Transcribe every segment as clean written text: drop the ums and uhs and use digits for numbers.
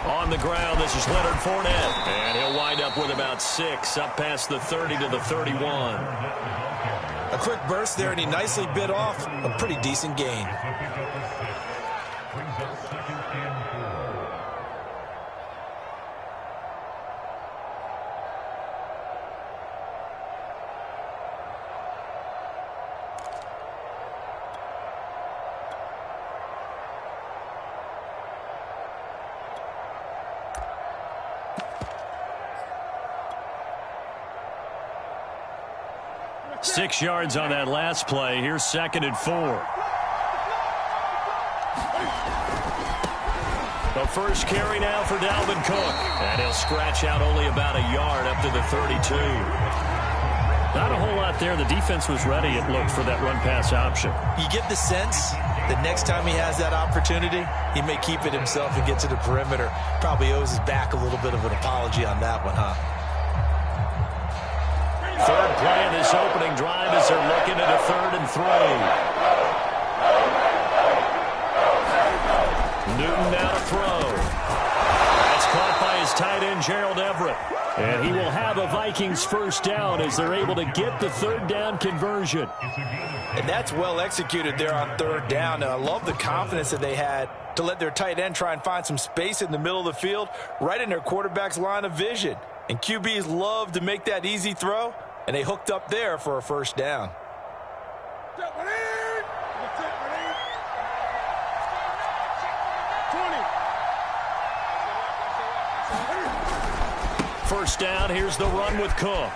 On the ground, this is Leonard Fournette. And he'll wind up with about 6, up past the 30 to the 31. A quick burst there, and he nicely bit off a pretty decent gain. Six yards on that last play. Here's 2nd and 4. The first carry now for Dalvin Cook. And he'll scratch out only about a yard up to the 32. Not a whole lot there. The defense was ready, it looked, for that run-pass option. You get the sense that next time he has that opportunity, he may keep it himself and get to the perimeter. Probably owes his back a little bit of an apology on that one, huh? Third play of this opening drive as they're looking at a 3rd and 3. Newton now to throw. That's caught by his tight end, Gerald Everett. And he will have a Vikings first down as they're able to get the 3rd down conversion. And that's well executed there on 3rd down. And I love the confidence that they had to let their tight end try and find some space in the middle of the field, right in their quarterback's line of vision. And QBs love to make that easy throw. And they hooked up there for a first down. First down, here's the run with Cook.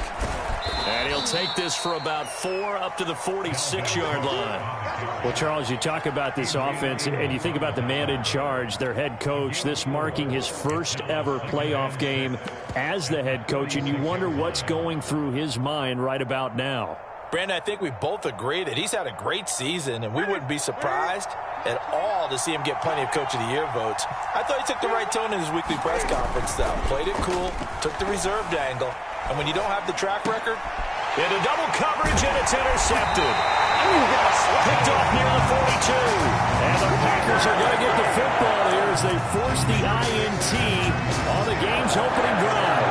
And he'll take this for about 4 up to the 46-yard line. Well, Charles, you talk about this offense, and you think about the man in charge, their head coach, this marking his first ever playoff game as the head coach, and you wonder what's going through his mind right about now. Brandon, I think we both agree that he's had a great season, and we wouldn't be surprised at all to see him get plenty of Coach of the Year votes. I thought he took the right tone in his weekly press conference, though. Played it cool, took the reserved angle, and when you don't have the track record, into double coverage, and it's intercepted. Picked off near the 42. And the Packers are going to get the football here as they force the INT on the game's opening drive.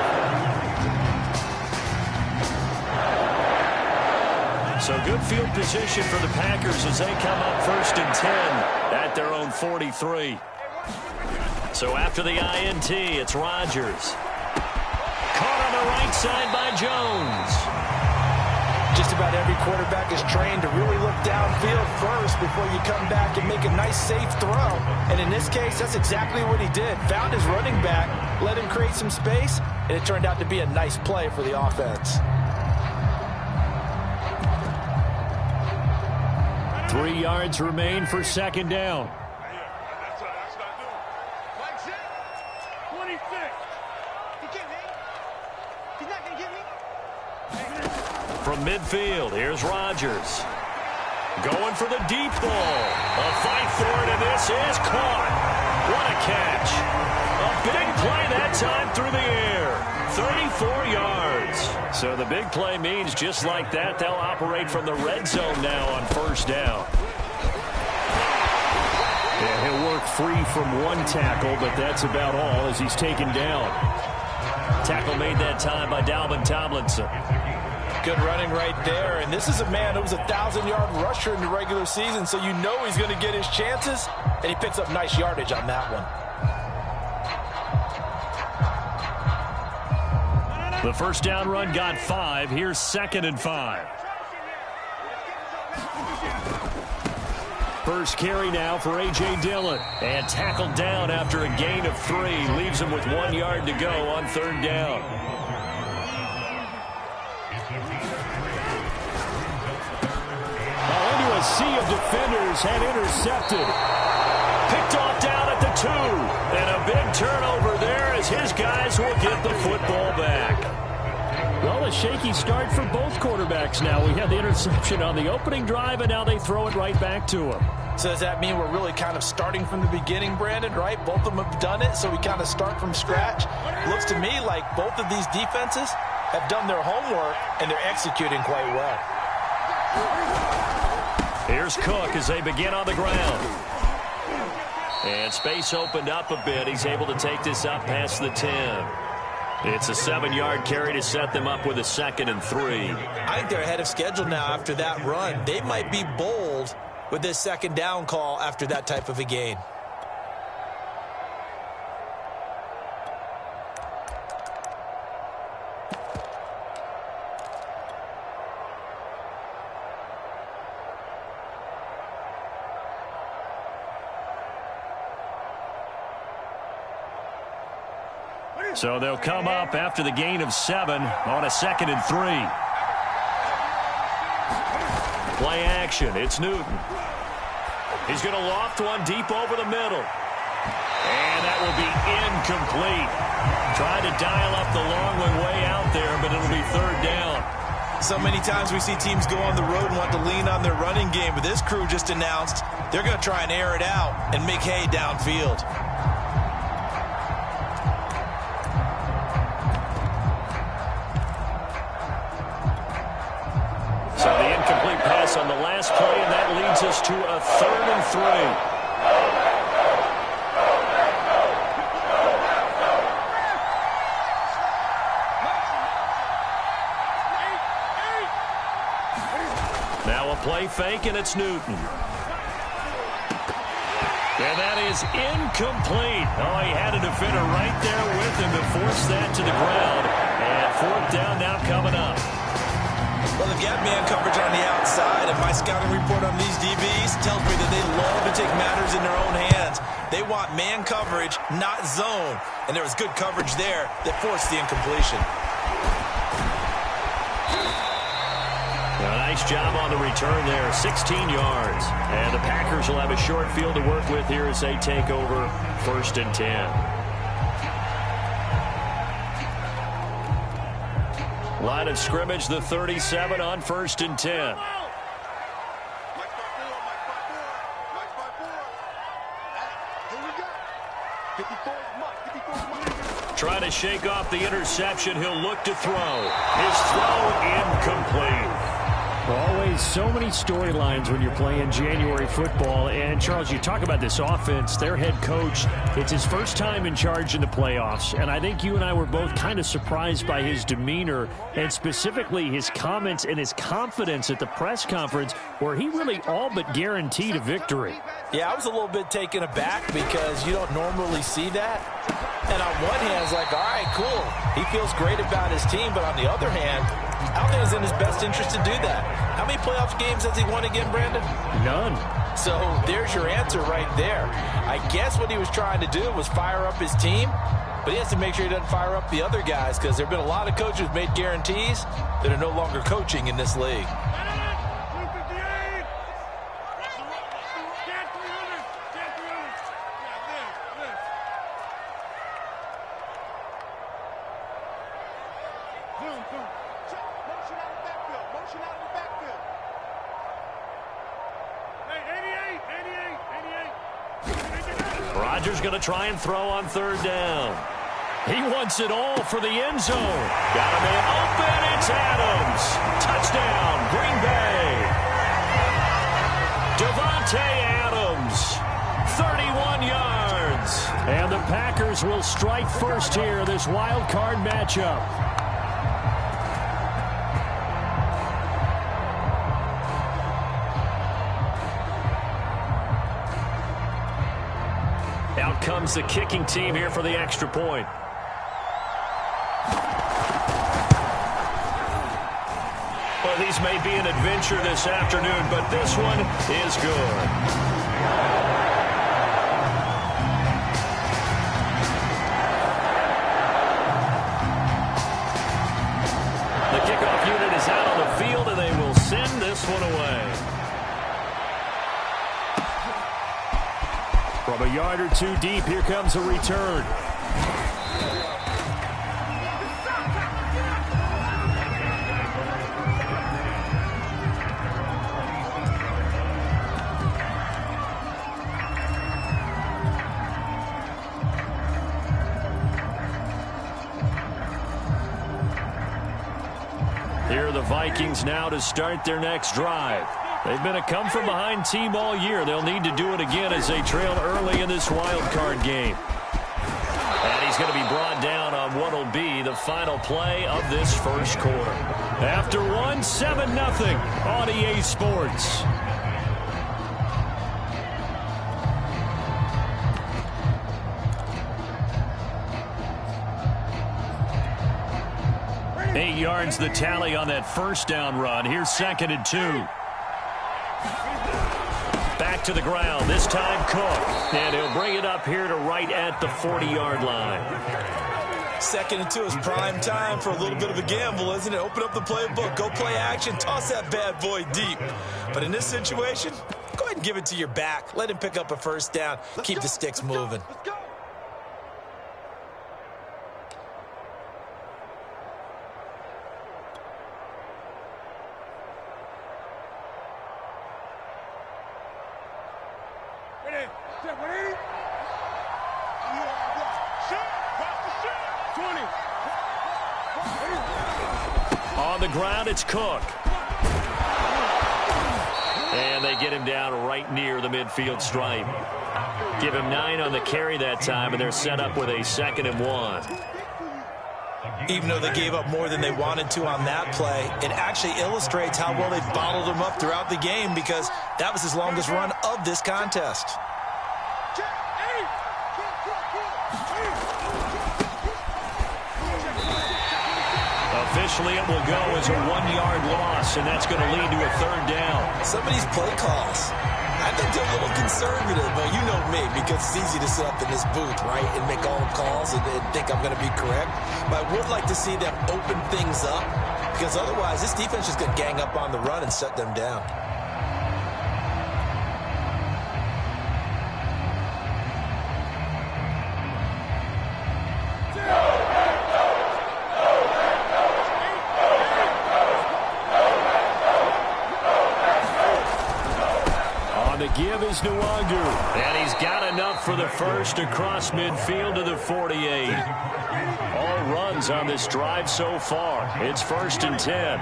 So good field position for the Packers as they come up 1st and 10 at their own 43. So after the INT, it's Rodgers. Caught on the right side by Jones. Just about every quarterback is trained to really look downfield first before you come back and make a nice, safe throw. And in this case, that's exactly what he did. Found his running back, let him create some space, and it turned out to be a nice play for the offense. 3 yards remain for 2nd down. From midfield, here's Rodgers. Going for the deep ball. A fight for it, and this is caught. What a catch. A big play that time through the air. 34 yards. So the big play means just like that, they'll operate from the red zone now on 1st down. Yeah, he'll work free from one tackle, but that's about all as he's taken down. Tackle made that time by Dalvin Tomlinson. Good running right there, and this is a man who was a 1,000-yard rusher in the regular season, so you know he's going to get his chances, and he picks up nice yardage on that one. The first down run got 5. Here's 2nd and 5. First carry now for A.J. Dillon. And tackled down after a gain of 3. Leaves him with 1 yard to go on 3rd down. Into a sea of defenders and intercepted. Picked off down at the 2. And a big turnover there as his guys will get the football back. Well, a shaky start for both quarterbacks now. We had the interception on the opening drive, and now they throw it right back to him. So does that mean we're really kind of starting from the beginning, Brandon, right? Both of them have done it, so we kind of start from scratch. Looks to me like both of these defenses have done their homework, and they're executing quite well. Here's Cook as they begin on the ground. And space opened up a bit. He's able to take this up past the 10. It's a 7-yard carry to set them up with a 2nd and 3. I think they're ahead of schedule now after that run. They might be bold with this 2nd down call after that type of a gain. So they'll come up after the gain of 7 on a 2nd and 3. Play action. It's Newton. He's going to loft one deep over the middle. And that will be incomplete. Trying to dial up the long way out there, but it'll be 3rd down. So many times we see teams go on the road and want to lean on their running game, but this crew just announced they're going to try and air it out and make hay downfield. So the incomplete pass on the last play, and that leads us to a 3rd and 3. Now a play fake, and it's Newton. And that is incomplete. Oh, he had a defender right there with him to force that to the ground. And 4th down now coming up. Well, they've got man coverage on the outside, and my scouting report on these DBs tells me that they love to take matters in their own hands. They want man coverage, not zone. And there was good coverage there that forced the incompletion. A nice job on the return there, 16 yards. And the Packers will have a short field to work with here as they take over 1st and 10. Line of scrimmage, the 37 on 1st and 10. Trying to shake off the interception. He'll look to throw. His throw incomplete. Always so many storylines when you're playing January football. And, Charles, you talk about this offense, their head coach, it's his first time in charge in the playoffs. And I think you and I were both kind of surprised by his demeanor and specifically his comments and his confidence at the press conference where he really all but guaranteed a victory. Yeah, I was a little bit taken aback because you don't normally see that. And on one hand, it's like, all right, cool. He feels great about his team. But on the other hand, I don't think it's in his best interest to do that. How many playoff games has he won again, Brandon? None. So there's your answer right there. I guess what he was trying to do was fire up his team, but he has to make sure he doesn't fire up the other guys because there have been a lot of coaches who've made guarantees that are no longer coaching in this league. Rodgers going to try and throw on 3rd down. He wants it all for the end zone. Got a man open. It's Adams. Touchdown, Green Bay. Devontae Adams, 31 yards. And the Packers will strike first here, this wild card matchup. Out comes the kicking team here for the extra point. Well, these may be an adventure this afternoon, but this one is good. The kickoff unit is out on the field, and they will send this one away. From a yard or two deep, here comes a return. Here are the Vikings now to start their next drive. They've been a come-from-behind team all year. They'll need to do it again as they trail early in this wild card game. And he's going to be brought down on what will be the final play of this first quarter. After one, 7-0 on EA Sports. Eight yards the tally on that first down run. Here's 2nd and 2. Back to the ground. This time Cook. And he'll bring it up here to right at the 40-yard line. 2nd and 2 is prime time for a little bit of a gamble, isn't it? Open up the playbook. Go play action. Toss that bad boy deep. But in this situation, go ahead and give it to your back. Let him pick up a first down. Keep the sticks moving. Let's go. On the ground, it's Cook. And they get him down right near the midfield stripe. Give him 9 on the carry that time, and they're set up with a 2nd and 1. Even though they gave up more than they wanted to on that play, it actually illustrates how well they bottled him up throughout the game, because that was his longest run of this contest. Officially, it will go as a 1-yard loss, and that's going to lead to a 3rd down. Some of these play calls, I think they're a little conservative, but you know me, because it's easy to sit up in this booth, right, and make all the calls and think I'm going to be correct. But I would like to see them open things up, because otherwise this defense is going to gang up on the run and shut them down. Give is Nwangu. And he's got enough for the first across midfield to the 48. All runs on this drive so far. It's 1st and 10.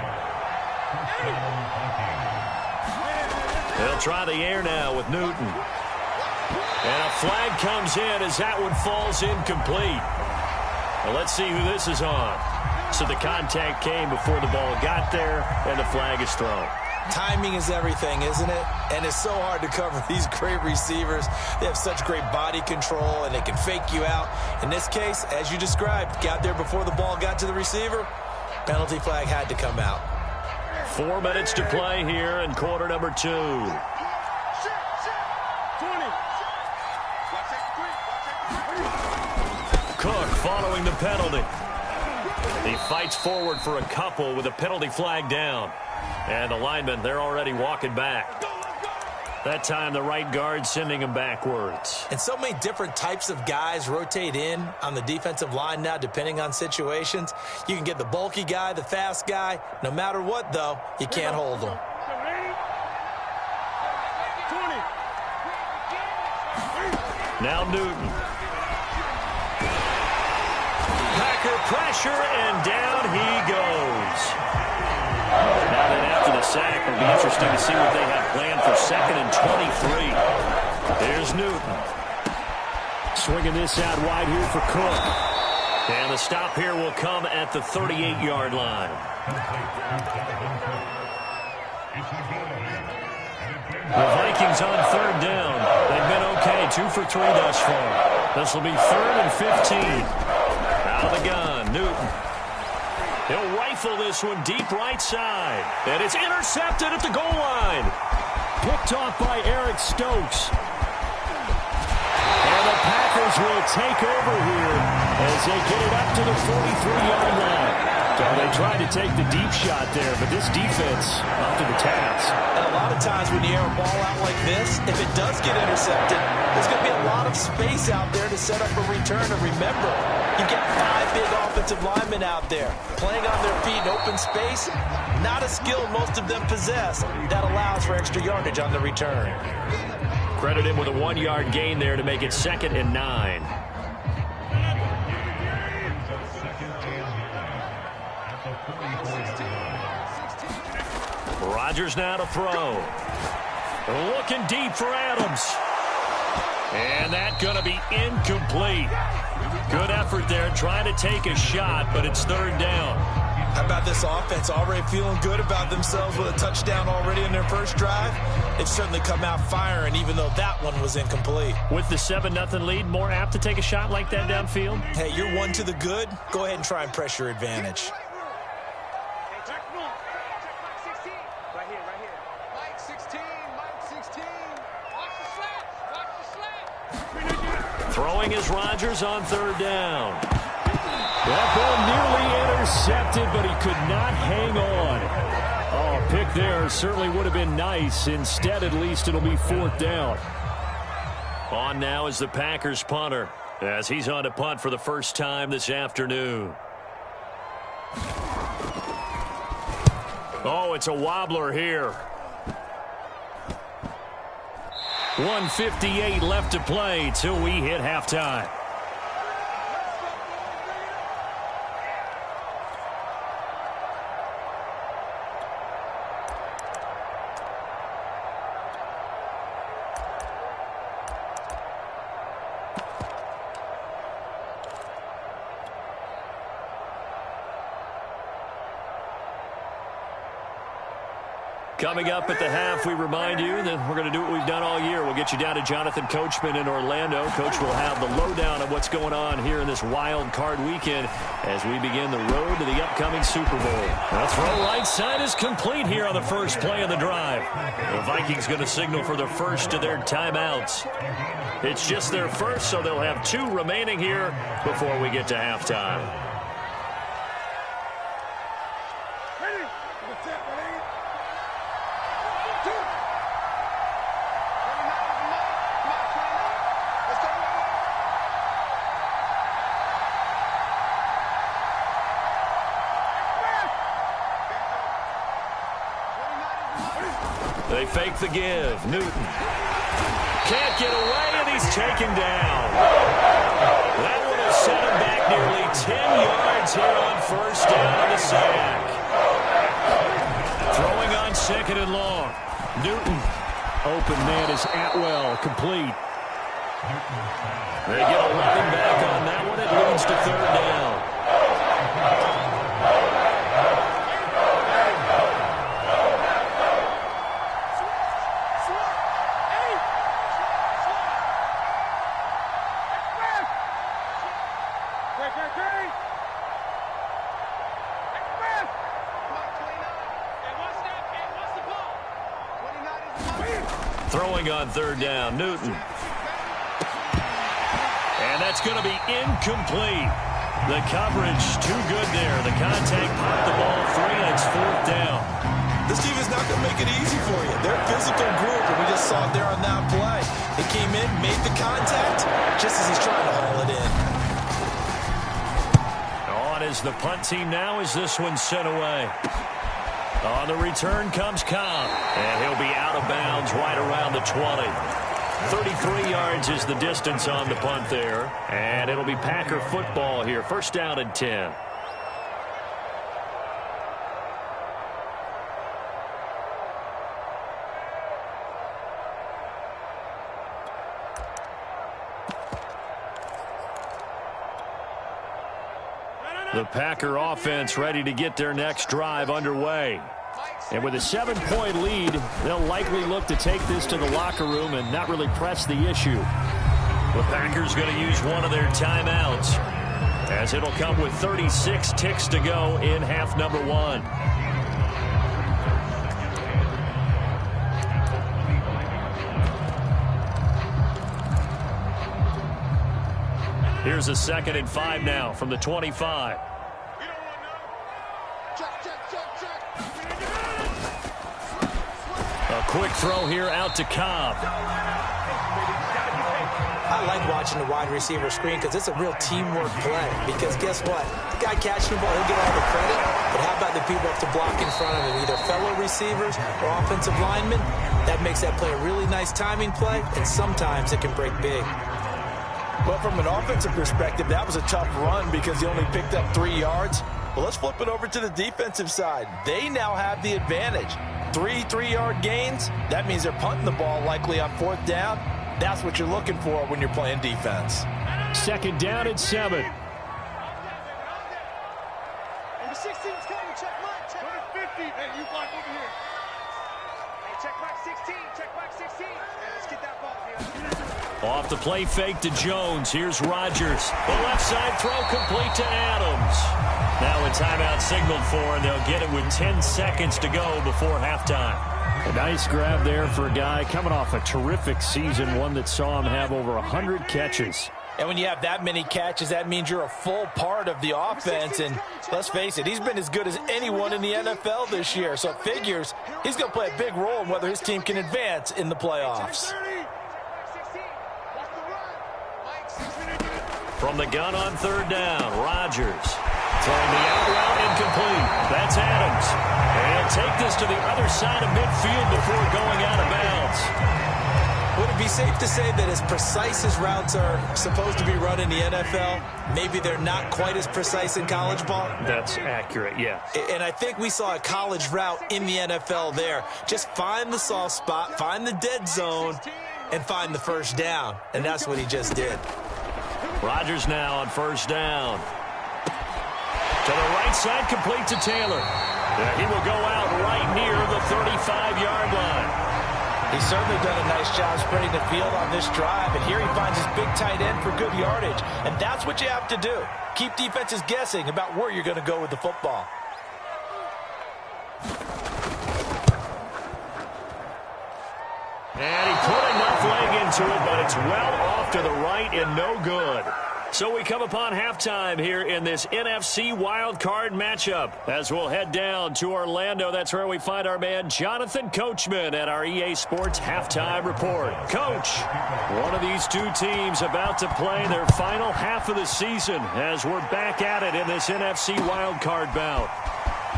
They'll try the air now with Newton. And a flag comes in as that one falls incomplete. Well, let's see who this is on. So the contact came before the ball got there, and the flag is thrown. Timing is everything, isn't it? And it's so hard to cover these great receivers. They have such great body control, and they can fake you out. In this case, as you described, got there before the ball got to the receiver. Penalty flag had to come out. 4 minutes to play here in quarter number 2. Cook following the penalty. He fights forward for a couple with a penalty flag down. And the linemen, they're already walking back. That time, the right guard sending him backwards. And so many different types of guys rotate in on the defensive line now, depending on situations. You can get the bulky guy, the fast guy. No matter what, though, you can't hold them. Now Newton. Packer pressure, and down he goes. Now then, after the sack, it'll be interesting to see what they have planned for 2nd and 23. There's Newton. Swinging this out wide here for Cook. And the stop here will come at the 38-yard line. The Vikings on 3rd down. They've been okay, 2 for 3 thus far. This will be 3rd and 15. Out of the gun, Newton. He'll rifle this one deep right side. And it's intercepted at the goal line. Picked off by Eric Stokes. And the Packers will take over here as they get it up to the 43-yard line. So they tried to take the deep shot there, but this defense up to the task. And a lot of times when you air a ball out like this, if it does get intercepted, there's going to be a lot of space out there to set up a return. And remember, you get 5 big offensive linemen out there playing on their feet in open space. Not a skill most of them possess. That allows for extra yardage on the return. Credit him with a 1-yard gain there to make it 2nd and 9. Rodgers now to throw. Looking deep for Adams. And that's going to be incomplete. Good effort there trying to take a shot, but it's third down. How about this offense already feeling good about themselves with a touchdown already in their first drive? They've certainly come out firing, even though that one was incomplete. With the 7-0 lead, more apt to take a shot like that downfield? Hey, you're one to the good. Go ahead and try and press your advantage. Throwing is Rodgers on third down. That ball nearly intercepted, but he could not hang on. Oh, pick there certainly would have been nice. Instead, at least it'll be fourth down. On now is the Packers punter, as he's on to punt for the first time this afternoon. Oh, it's a wobbler here. 1:58 left to play till we hit halftime. Coming up at the half, we remind you that we're going to do what we've done all year. We'll get you down to Jonathan Coachman in Orlando. Coach will have the lowdown of what's going on here in this wild card weekend as we begin the road to the upcoming Super Bowl. The throw right side is complete here on the first play of the drive. The Vikings going to signal for the first of their timeouts. It's just their first, so they'll have 2 remaining here before we get to halftime. They fake the give. Newton can't get away, and he's taken down. That would have set him back nearly 10 yards here on first down on the sack. Throwing on second and long. Newton. Open man is Atwell. Complete. They get a running back on that one. It leads to third down. Throwing on third down, Newton. And that's going to be incomplete. The coverage too good there. The contact popped the ball free, and it's fourth down. This team is not going to make it easy for you. They're a physical group, and we just saw it there on that play. They came in, made the contact, just as he's trying to haul it in. On is the punt team now as this one's sent away. On the return comes Cobb, and he'll be out of bounds right around the 20. 33 yards is the distance on the punt there, and it'll be Packer football here. First down and 10. The Packer offense ready to get their next drive underway. And with a 7-point lead, they'll likely look to take this to the locker room and not really press the issue. The Packers going to use one of their timeouts, as it'll come with 36 ticks to go in half number 1. Here's a 2nd and 5 now from the 25. A quick throw here out to Cobb. I like watching the wide receiver screen because it's a real teamwork play. Because guess what? The guy catching the ball, he'll get all the credit. But how about the people up to block in front of him, either fellow receivers or offensive linemen? That makes that play a really nice timing play, and sometimes it can break big. But from an offensive perspective, that was a tough run because he only picked up 3 yards. Well, let's flip it over to the defensive side. They now have the advantage. 3-3-yard gains, that means they're punting the ball likely on 4th down. That's what you're looking for when you're playing defense. 2nd down and 7. Number 16 is coming. Check mark. Check mark. 50. Hey, you block over here. Hey, check mark 16. Check mark 16. Hey, let's get that ball here. Off the play fake to Jones. Here's Rodgers. The left side throw complete to Adams. Now a timeout signaled for, and they'll get it with 10 seconds to go before halftime. A nice grab there for a guy coming off a terrific season, one that saw him have over 100 catches. And when you have that many catches, that means you're a full part of the offense. And let's face it, he's been as good as anyone in the NFL this year. So it figures he's going to play a big role in whether his team can advance in the playoffs. From the gun on 3rd down, Rodgers throwing the out route incomplete. That's Adams. And he'll take this to the other side of midfield before going out of bounds. Would it be safe to say that as precise as routes are supposed to be run in the NFL, maybe they're not quite as precise in college ball? That's accurate, yeah. And I think we saw a college route in the NFL there. Just find the soft spot, find the dead zone, and find the 1st down. And that's what he just did. Rodgers now on 1st down. To the right side, complete to Taylor. He will go out right near the 35-yard line. He's certainly done a nice job spreading the field on this drive, and here he finds his big tight end for good yardage. And that's what you have to do. Keep defenses guessing about where you're going to go with the football. And he put enough leg into it, but it's well off to the right and no good. So we come upon halftime here in this NFC wildcard matchup. As we'll head down to Orlando, that's where we find our man Jonathan Coachman at our EA Sports Halftime Report. Coach, one of these two teams about to play their final half of the season as we're back at it in this NFC wildcard bout.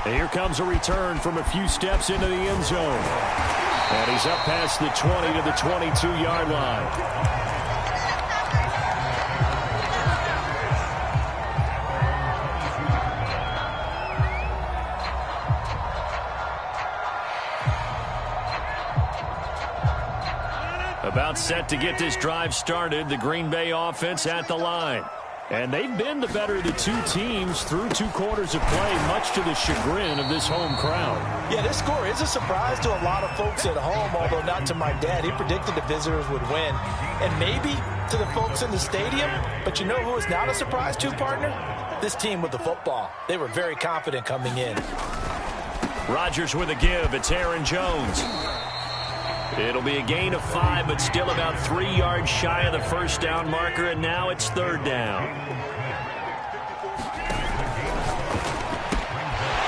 And here comes a return from a few steps into the end zone. And he's up past the 20 to the 22-yard line. About set to get this drive started, the Green Bay offense at the line. And they've been the better of the two teams through 2 quarters of play, much to the chagrin of this home crowd. Yeah, this score is a surprise to a lot of folks at home, although not to my dad. He predicted the visitors would win. And maybe to the folks in the stadium, but you know who is not a surprise to, partner? This team with the football. They were very confident coming in. Rodgers with a give. It's Aaron Jones. It'll be a gain of 5, but still about 3 yards shy of the 1st down marker, and now it's 3rd down.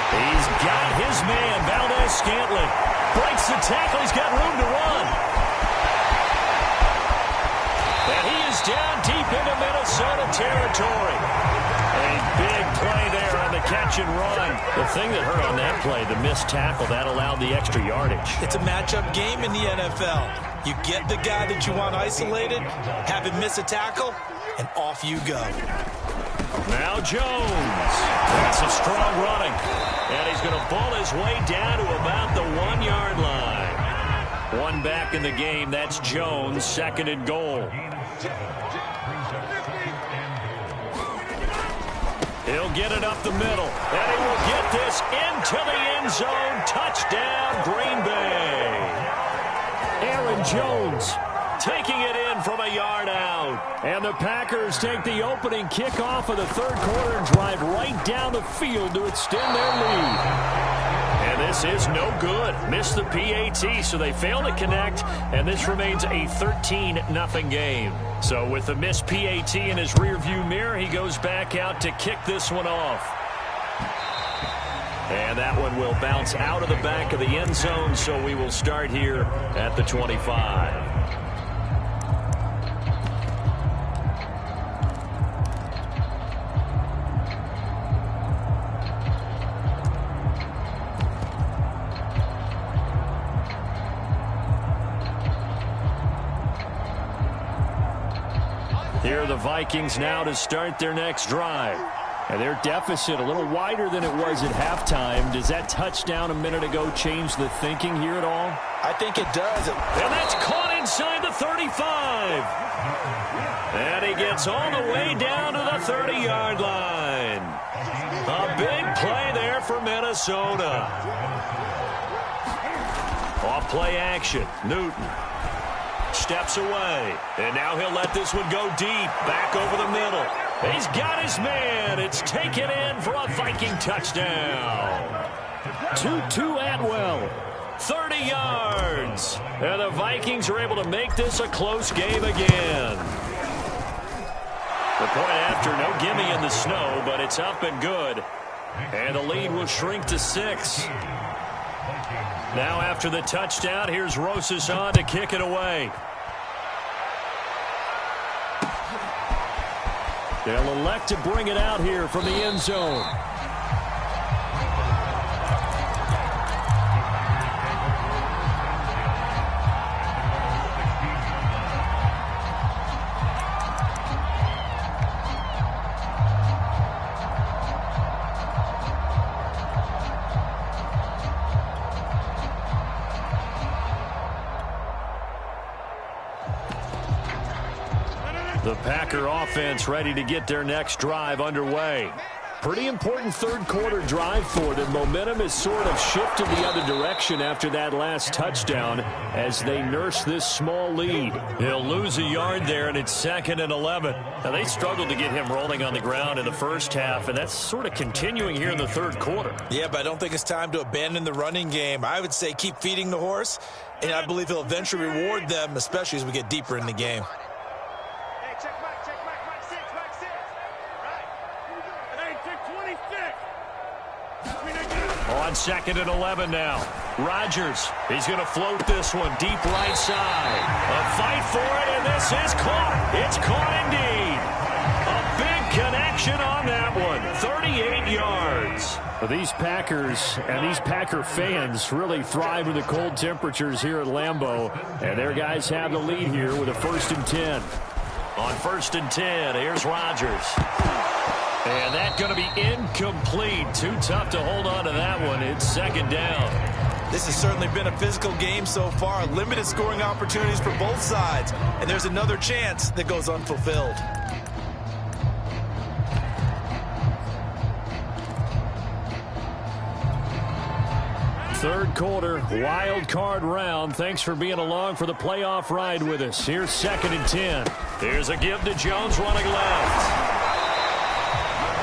He's got his man, Valdez-Scantling. Breaks the tackle. He's got room to run. And he is down deep into Minnesota territory. A big play there on the catch and run. The thing that hurt on that play, the missed tackle, that allowed the extra yardage. It's a matchup game in the NFL. You get the guy that you want isolated, have him miss a tackle, and off you go. Now Jones. That's a strong running. And he's going to ball his way down to about the 1-yard line. One back in the game. That's Jones, 2nd and goal. He'll get it up the middle, and he will get this into the end zone. Touchdown, Green Bay. Aaron Jones taking it in from a yard out. And the Packers take the opening kickoff of the 3rd quarter and drive right down the field to extend their lead. And this is no good. Missed the PAT, so they fail to connect, and this remains a 13-0 game. So with the missed PAT in his rearview mirror, he goes back out to kick this one off. And that one will bounce out of the back of the end zone, so we will start here at the 25. Here are the Vikings now to start their next drive. And their deficit a little wider than it was at halftime. Does that touchdown a minute ago change the thinking here at all? I think it does. And that's caught inside the 35. And he gets all the way down to the 30-yard line. A big play there for Minnesota. Off play action. Newton steps away. And now he'll let this one go deep. Back over the middle. He's got his man. It's taken in for a Viking touchdown. Tutu Atwell. 30 yards. And the Vikings are able to make this a close game again. The point after, no gimme in the snow, but it's up and good. And the lead will shrink to 6. Now after the touchdown, here's Rosas on to kick it away. They'll elect to bring it out here from the end zone. The Packer offense ready to get their next drive underway. Pretty important third quarter drive for them. Momentum has sort of shifted the other direction after that last touchdown as they nurse this small lead. He'll lose a yard there, and it's 2nd and 11. Now, they struggled to get him rolling on the ground in the first half, and that's sort of continuing here in the third quarter. Yeah, but I don't think it's time to abandon the running game. I would say keep feeding the horse, and I believe he'll eventually reward them, especially as we get deeper in the game. On 2nd and 11 now. Rodgers, he's going to float this one deep right side. A fight for it, and this is caught. It's caught indeed. A big connection on that one. 38 yards. Well, these Packers and these Packer fans really thrive with the cold temperatures here at Lambeau. And their guys have the lead here with a 1st and 10. On 1st and 10, here's Rodgers. And that's going to be incomplete. Too tough to hold on to that one. It's 2nd down. This has certainly been a physical game so far. Limited scoring opportunities for both sides. And there's another chance that goes unfulfilled. Third quarter, wild card round. Thanks for being along for the playoff ride with us. Here's 2nd and 10. Here's a give to Jones running left.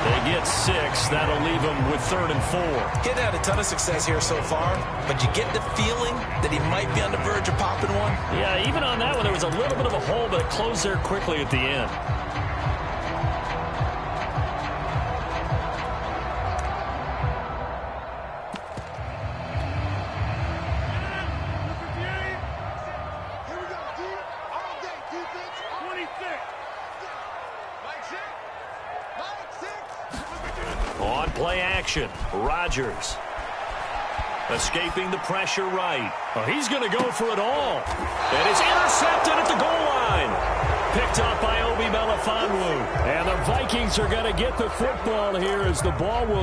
They get 6. That'll leave them with 3rd and 4. He hasn't had a ton of success here so far, but you get the feeling that he might be on the verge of popping one. Yeah, even on that one, there was a little bit of a hole, but it closed there quickly at the end. On play action, Rodgers. Escaping the pressure right. Oh, he's going to go for it all. And it's intercepted at the goal line. Picked up by Obi Melifonwu. And the Vikings are going to get the football here as the ball will